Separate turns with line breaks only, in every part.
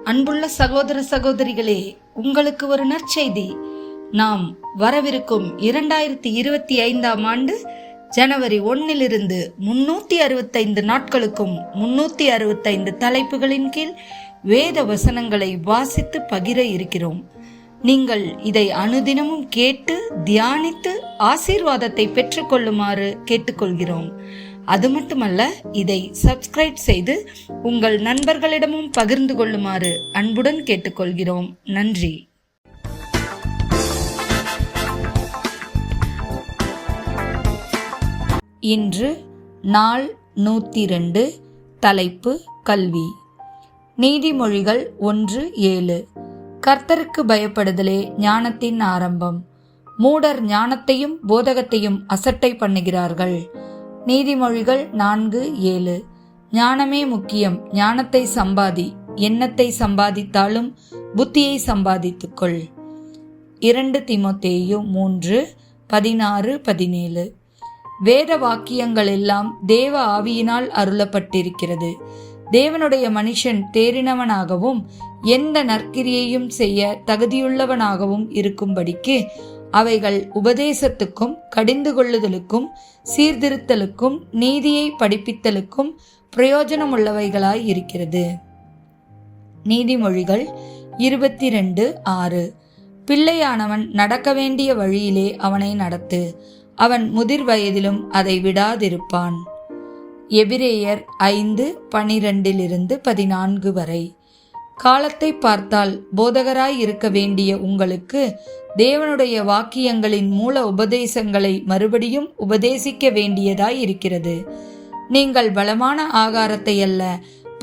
அன்புள்ள சகோதர சகோதரிகளே, உங்களுக்கு ஒரு நற்செய்தி. நாம் வரவிருக்கும் 2025 ஆண்டு ஜனவரி 1 365 நாட்களுக்கும் 365 தலைப்புகளின் கீழ் வேத வசனங்களை வாசித்து பகிர இருக்கிறோம். நீங்கள் இதை அனுதினமும் கேட்டு தியானித்து ஆசீர்வாதத்தை பெற்றுக்கொள்ளுமாறு கேட்டுக்கொள்கிறோம். அது மட்டுமல்ல, இதை சப்ஸ்கிரைப் செய்து உங்கள் நண்பர்களிடமும் பகிர்ந்து கொள்ளுமாறு அன்புடன் கேட்டுக்கொள்கிறோம். நன்றி. இன்று நாள் 102. தலைப்பு கல்வி. நீதிமொழிகள் 1:7. கர்த்தருக்கு பயப்படுதலே ஞானத்தின் ஆரம்பம். மூடர் ஞானத்தையும் போதகத்தையும் அசட்டை பண்ணுகிறார்கள். நீதிமொழிகள் 4:7. ஞானமே முக்கியம். ஞானத்தை சம்பாதி. எண்ணத்தை சம்பாதித்தாலும் புத்தியை சம்பாதித்துக்கொள். 2 தீமோத்தேயு 3:16-17. வேத வாக்கியங்கள் எல்லாம் தேவ ஆவியினால் அருளப்பட்டிருக்கிறது. தேவனுடைய மனுஷன் தேறினவனாகவும் எந்த நற்கிரியையும் செய்ய தகுதியுள்ளவனாகவும் இருக்கும்படிக்கு அவைகள் உபதேசத்துக்கும் கடிந்து கொள்ளுதலுக்கும் சீர்திருத்தலுக்கும் நீதியை படிப்பித்தலுக்கும் பிரயோஜனமுள்ளவைகளாய் இருக்கிறது. நீதிமொழிகள் 22:6. பிள்ளையானவன் நடக்க வேண்டிய வழியிலே அவனை நடத்து, அவன் முதிர் வயதிலும் அதை விடாதிருப்பான். எபிரேயர் 5:12-14 வரை. காலத்தை பார்த்தால் போதகராய் இருக்க வேண்டிய உங்களுக்கு தேவனுடைய வாக்கியங்களின் மூல உபதேசங்களை மறுபடியும் உபதேசிக்க வேண்டியதாய் இருக்கிறது. நீங்கள் பலமான ஆகாரத்தை அல்ல,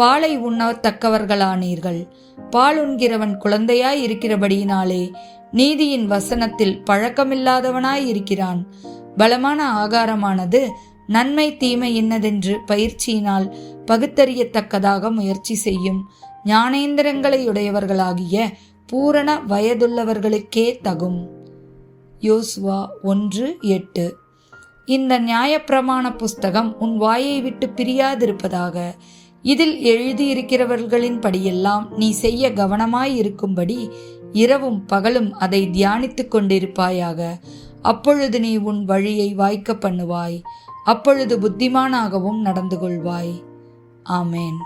பாலை உண்ணத்தக்கவர்களானீர்கள். பால் உண்கிறவன் குழந்தையாய் இருக்கிறபடியினாலே நீதியின் வசனத்தில் பழக்கமில்லாதவனாய் இருக்கிறான். பலமான ஆகாரமானது நன்மை தீமை என்னதென்று பயிற்சியினால் பகுத்தறியத்தக்கதாக முயற்சி செய்யும் ஞானேந்திரங்களையுடையவர்களாகிய பூரண வயதுள்ளவர்களுக்கே தகும். யோசுவா 1:8. இந்த நியாயப்பிரமாண புஸ்தகம் உன் வாயை விட்டு பிரியாதிருப்பதாக. இதில் எழுதியிருக்கிறவர்களின் படியெல்லாம் நீ செய்ய கவனமாயிருக்கும்படி இரவும் பகலும் அதை தியானித்து கொண்டிருப்பாயாக. அப்பொழுது நீ உன் வழியை வாய்க்க பண்ணுவாய். அப்பொழுது புத்திமானாகவும் நடந்து கொள்வாய். ஆமேன்.